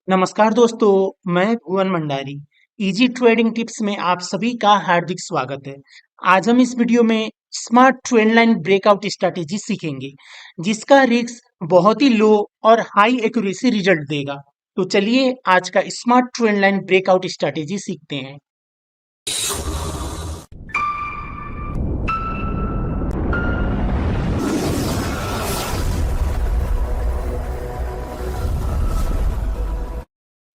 नमस्कार दोस्तों, मैं भुवन भंडारी। इजी ट्रेडिंग टिप्स में आप सभी का हार्दिक स्वागत है। आज हम इस वीडियो में smart trend line breakout strategy सीखेंगे, जिसका रिस्क बहुत ही लो और हाई एक्यूरेसी रिजल्ट देगा। तो चलिए आज का smart trend line breakout strategy सीखते हैं।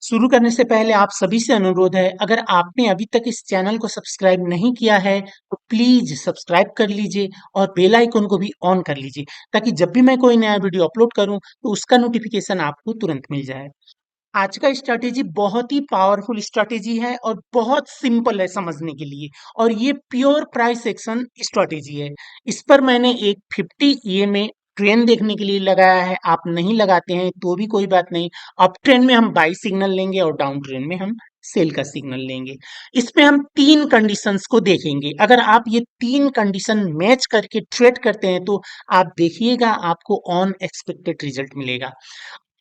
शुरू करने से पहले आप सभी से अनुरोध है, अगर आपने अभी तक इस चैनल को सब्सक्राइब नहीं किया है तो प्लीज सब्सक्राइब कर लीजिए और बेल आइकन को भी ऑन कर लीजिए, ताकि जब भी मैं कोई नया वीडियो अपलोड करूं तो उसका नोटिफिकेशन आपको तुरंत मिल जाए। आज का स्ट्रैटेजी बहुत ही पावरफुल स्ट्रैटेजी है और बहुत सिंपल है समझने के लिए, और ये प्योर प्राइस एक्शन स्ट्रैटेजी है। इस पर मैंने एक 50 ईएमए ट्रेंड देखने के लिए लगाया है। आप नहीं लगाते हैं तो भी कोई बात नहीं। अप ट्रेंड में हम बाई सिग्नल लेंगे और डाउन ट्रेंड में हम सेल का सिग्नल लेंगे। इसमें हम तीन कंडीशंस को देखेंगे। अगर आप ये तीन कंडीशन मैच करके ट्रेड करते हैं तो आप देखिएगा आपको ऑन एक्सपेक्टेड रिजल्ट मिलेगा।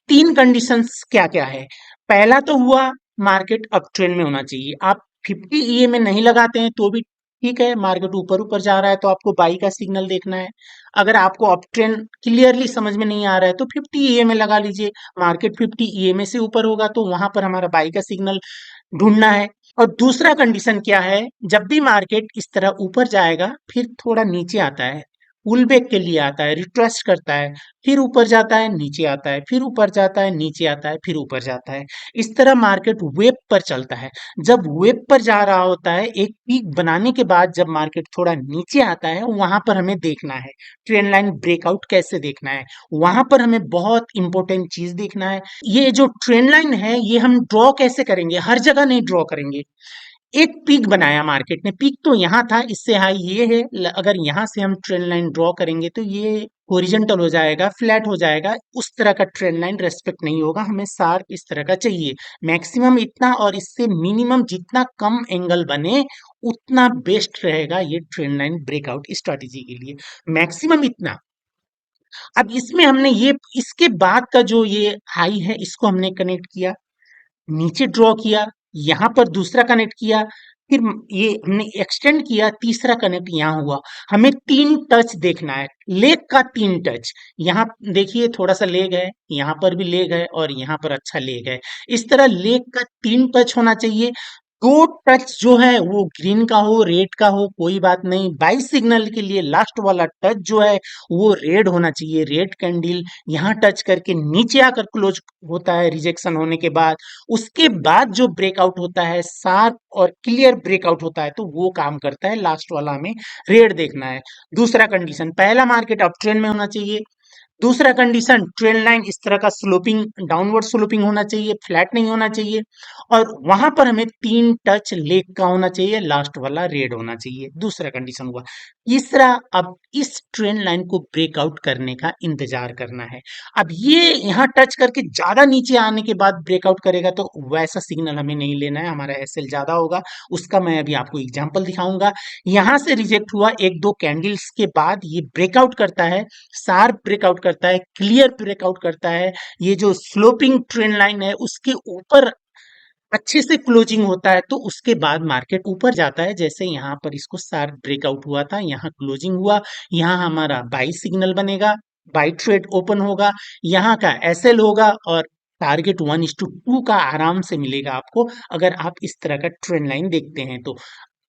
तीन कंडीशंस क्या क्या है? पहला तो हुआ, मार्केट अप ट्रेंड में होना चाहिए। आप 50 ईए में नहीं लगाते हैं तो भी ठीक है, मार्केट ऊपर ऊपर जा रहा है तो आपको बाई का सिग्नल देखना है। अगर आपको अप ट्रेंड क्लियरली समझ में नहीं आ रहा है तो 50 ईए में लगा लीजिए। मार्केट 50 ईए में से ऊपर होगा तो वहां पर हमारा बाई का सिग्नल ढूंढना है। और दूसरा कंडीशन क्या है, जब भी मार्केट इस तरह ऊपर जाएगा फिर थोड़ा नीचे आता है, पुल बैक के लिए आता है, रिट्रेस्ट करता है, फिर ऊपर जाता है, नीचे आता है, फिर ऊपर जाता है, नीचे आता है, फिर ऊपर जाता है। इस तरह मार्केट वेब पर चलता है। जब वेब पर जा रहा होता है, एक पीक बनाने के बाद जब मार्केट थोड़ा नीचे आता है, वहां पर हमें देखना है ट्रेंड लाइन ब्रेकआउट कैसे देखना है। वहां पर हमें बहुत इंपॉर्टेंट चीज देखना है। ये जो ट्रेंड लाइन है ये हम ड्रॉ कैसे करेंगे? हर जगह नहीं ड्रॉ करेंगे। एक पीक बनाया मार्केट ने, पीक तो यहाँ था, इससे हाई ये है। अगर यहाँ से हम ट्रेंड लाइन ड्रॉ करेंगे तो ये हॉरिजॉन्टल हो जाएगा, फ्लैट हो जाएगा। उस तरह का ट्रेंड लाइन रेस्पेक्ट नहीं होगा, हमें शार्प इस तरह का चाहिए। मैक्सिमम इतना, और इससे मिनिमम जितना कम एंगल बने उतना बेस्ट रहेगा ये ट्रेंड लाइन ब्रेकआउट स्ट्रेटेजी के लिए। मैक्सिमम इतना। अब इसमें हमने ये इसके बाद का जो ये हाई है इसको हमने कनेक्ट किया, नीचे ड्रॉ किया, यहाँ पर दूसरा कनेक्ट किया, फिर ये हमने एक्सटेंड किया, तीसरा कनेक्ट यहाँ हुआ। हमें तीन टच देखना है, लेग का तीन टच। यहाँ देखिए थोड़ा सा लेग है, यहाँ पर भी लेग है और यहाँ पर अच्छा लेग है। इस तरह लेग का तीन टच होना चाहिए। दो टच जो है वो ग्रीन का हो, रेड का हो, कोई बात नहीं। बाई सिग्नल के लिए लास्ट वाला टच जो है वो रेड होना चाहिए। रेड कैंडल यहाँ टच करके नीचे आकर क्लोज होता है रिजेक्शन होने के बाद। उसके बाद जो ब्रेकआउट होता है, शार्प और क्लियर ब्रेकआउट होता है, तो वो काम करता है। लास्ट वाला हमें रेड देखना है। दूसरा कंडीशन, पहला मार्केट अप ट्रेंड में होना चाहिए। दूसरा कंडीशन, ट्रेंड लाइन इस तरह का स्लोपिंग, डाउनवर्ड स्लोपिंग होना चाहिए, फ्लैट नहीं होना चाहिए। और वहां पर हमें तीन टच लेग का होना चाहिए, लास्ट वाला रेड होना चाहिए। दूसरा कंडीशन हुआ। तीसरा, अब इस ट्रेंड लाइन को ब्रेकआउट करने का इंतजार करना है। अब ये यहाँ टच करके ज्यादा नीचे आने के बाद ब्रेकआउट करेगा तो वैसा सिग्नल हमें नहीं लेना है, हमारा एसएल ज्यादा होगा। उसका मैं अभी आपको एग्जांपल दिखाऊंगा। यहाँ से रिजेक्ट हुआ, एक दो कैंडल्स के बाद ये ब्रेकआउट करता है, शार्प ब्रेकआउट करता है, क्लियर ब्रेकआउट करता है। ये जो स्लोपिंग ट्रेंड लाइन है उसके ऊपर अच्छे से क्लोजिंग होता है तो उसके बाद मार्केट ऊपर जाता है। जैसे यहाँ पर इसको शार्प ब्रेकआउट हुआ था, यहाँ क्लोजिंग हुआ, यहाँ हमारा बाई सिग्नल बनेगा, बाई ट्रेड ओपन होगा, यहाँ का एसएल होगा और टारगेट 1:2 का आराम से मिलेगा आपको, अगर आप इस तरह का ट्रेंड लाइन देखते हैं तो।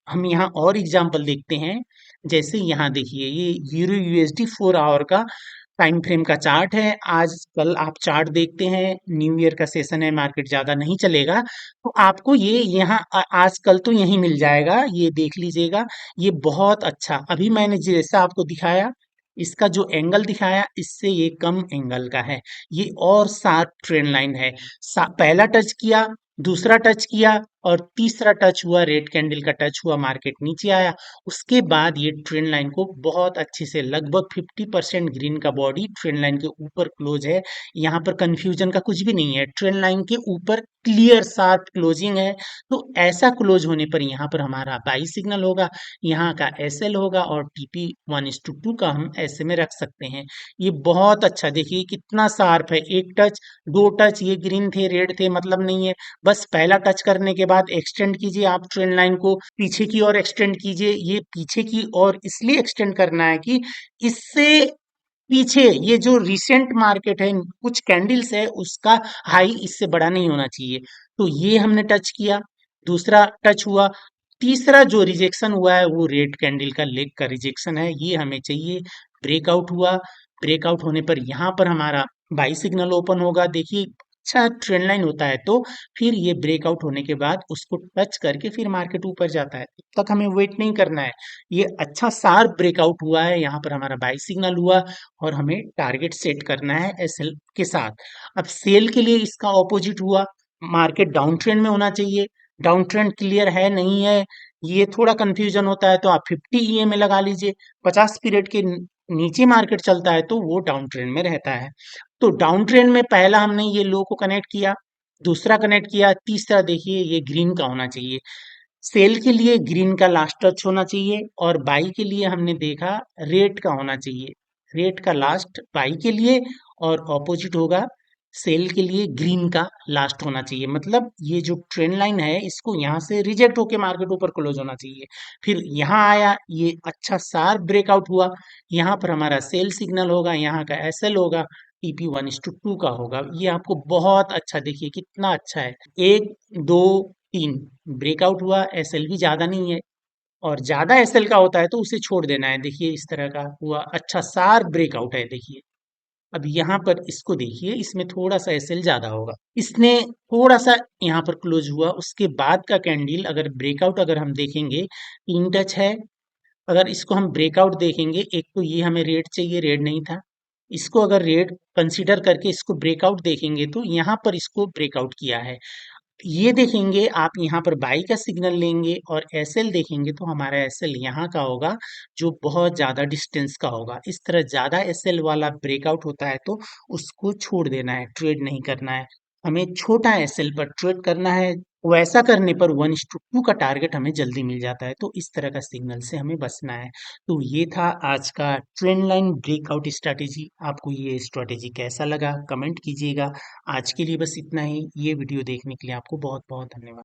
हम यहाँ और एग्जांपल देखते हैं। जैसे यहाँ देखिए, ये यूरो यूएसडी 4 आवर का टाइम फ्रेम का चार्ट है। आज कल आप चार्ट देखते हैं, न्यू ईयर का सेशन है, मार्केट ज्यादा नहीं चलेगा, तो आपको ये यहाँ आजकल तो यही मिल जाएगा, ये देख लीजिएगा। ये बहुत अच्छा, अभी मैंने जैसा आपको दिखाया, इसका जो एंगल दिखाया इससे ये कम एंगल का है, ये और शार्प ट्रेंड लाइन है। पहला टच किया, दूसरा टच किया, और तीसरा टच हुआ, रेड कैंडल का टच हुआ, मार्केट नीचे आया। उसके बाद ये ट्रेंड लाइन को बहुत अच्छे से लगभग 50% ग्रीन का बॉडी ट्रेंड लाइन के ऊपर क्लोज है। यहाँ पर कंफ्यूजन का कुछ भी नहीं है, ट्रेंड लाइन के ऊपर क्लियर शार्प क्लोजिंग है। तो ऐसा क्लोज होने पर यहाँ पर हमारा बाई सिग्नल होगा, यहाँ का एसएल होगा और टीपी 1:2 का हम ऐसे में रख सकते हैं। ये बहुत अच्छा, देखिए कितना शार्प है, एक टच, दो टच, ये ग्रीन थे रेड थे मतलब नहीं है। बस पहला टच करने के बाद एक्सटेंड कीजिए, आप ट्रेंड लाइन को पीछे की ओर एक्सटेंड कीजिए। ये पीछे की ओर इसलिए एक्सटेंड करना है कि इससे पीछे ये जो रिसेंट मार्केट है, कुछ कैंडल्स है, उसका हाई इससे बड़ा नहीं होना चाहिए। तो ये हमने टच किया, दूसरा टच हुआ। तीसरा जो रिजेक्शन हुआ है वो रेड कैंडल का लेग का रिजेक्शन है, ये हमें चाहिए। ब्रेकआउट हुआ, ब्रेकआउट होने पर यहाँ पर हमारा बाई सिग्नल ओपन होगा। देखिए अच्छा ट्रेंड लाइन होता है तो फिर ये ब्रेकआउट होने के बाद उसको टच करके फिर मार्केट ऊपर जाता है, तब तक हमें वेट नहीं करना है। ये अच्छा शार्प ब्रेकआउट हुआ है, यहाँ पर हमारा बाई सिग्नल हुआ और हमें टारगेट सेट करना है एसएल के साथ। अब सेल के लिए इसका ऑपोजिट हुआ, मार्केट डाउन ट्रेंड में होना चाहिए, डाउन ट्रेंड क्लियर है नहीं है, ये थोड़ा कंफ्यूजन होता है, तो आप 50 ईएमए लगा लीजिए। 50 पीरियड के नीचे मार्केट चलता है तो वो डाउन ट्रेंड में रहता है। तो डाउन ट्रेंड में पहला हमने ये लो को कनेक्ट किया, दूसरा कनेक्ट किया, तीसरा देखिए ये ग्रीन का होना चाहिए। सेल के लिए ग्रीन का लास्ट टच होना चाहिए और बाई के लिए हमने देखा रेड का होना चाहिए। रेड का लास्ट बाई के लिए और ऑपोजिट होगा सेल के लिए ग्रीन का लास्ट होना चाहिए। मतलब ये जो ट्रेंड लाइन है इसको यहाँ से रिजेक्ट होके मार्केट ऊपर क्लोज होना चाहिए। फिर यहाँ आया, ये अच्छा शार्प ब्रेकआउट हुआ, यहाँ पर हमारा सेल सिग्नल होगा, यहाँ का एसएल होगा, टीपी 1:2 का होगा। ये आपको बहुत अच्छा, देखिए कितना अच्छा है, एक दो तीन ब्रेकआउट हुआ, एसएल भी ज्यादा नहीं है, और ज्यादा एसएल का होता है तो उसे छोड़ देना है। देखिए इस तरह का हुआ, अच्छा शार्प ब्रेकआउट है। देखिए अब यहाँ पर इसको देखिए, इसमें थोड़ा सा एसएल ज्यादा होगा, इसने थोड़ा सा यहाँ पर क्लोज हुआ। उसके बाद का कैंडल अगर ब्रेकआउट अगर हम देखेंगे, तीन टच है, अगर इसको हम ब्रेकआउट देखेंगे, एक तो ये हमें रेड चाहिए, रेड नहीं था, इसको अगर रेड कंसीडर करके इसको ब्रेकआउट देखेंगे तो यहाँ पर इसको ब्रेकआउट किया है। ये देखेंगे आप, यहाँ पर बाई का सिग्नल लेंगे और एसएल देखेंगे तो हमारा एसएल यहाँ का होगा, जो बहुत ज़्यादा डिस्टेंस का होगा। इस तरह ज़्यादा एसएल वाला ब्रेकआउट होता है तो उसको छोड़ देना है, ट्रेड नहीं करना है। हमें छोटा एसएल पर ट्रेड करना है, वैसा करने पर 1:2 का टारगेट हमें जल्दी मिल जाता है। तो इस तरह का सिग्नल से हमें बचना है। तो ये था आज का ट्रेंड लाइन ब्रेकआउट स्ट्रैटेजी। आपको ये स्ट्रैटेजी कैसा लगा कमेंट कीजिएगा। आज के लिए बस इतना ही। ये वीडियो देखने के लिए आपको बहुत बहुत धन्यवाद।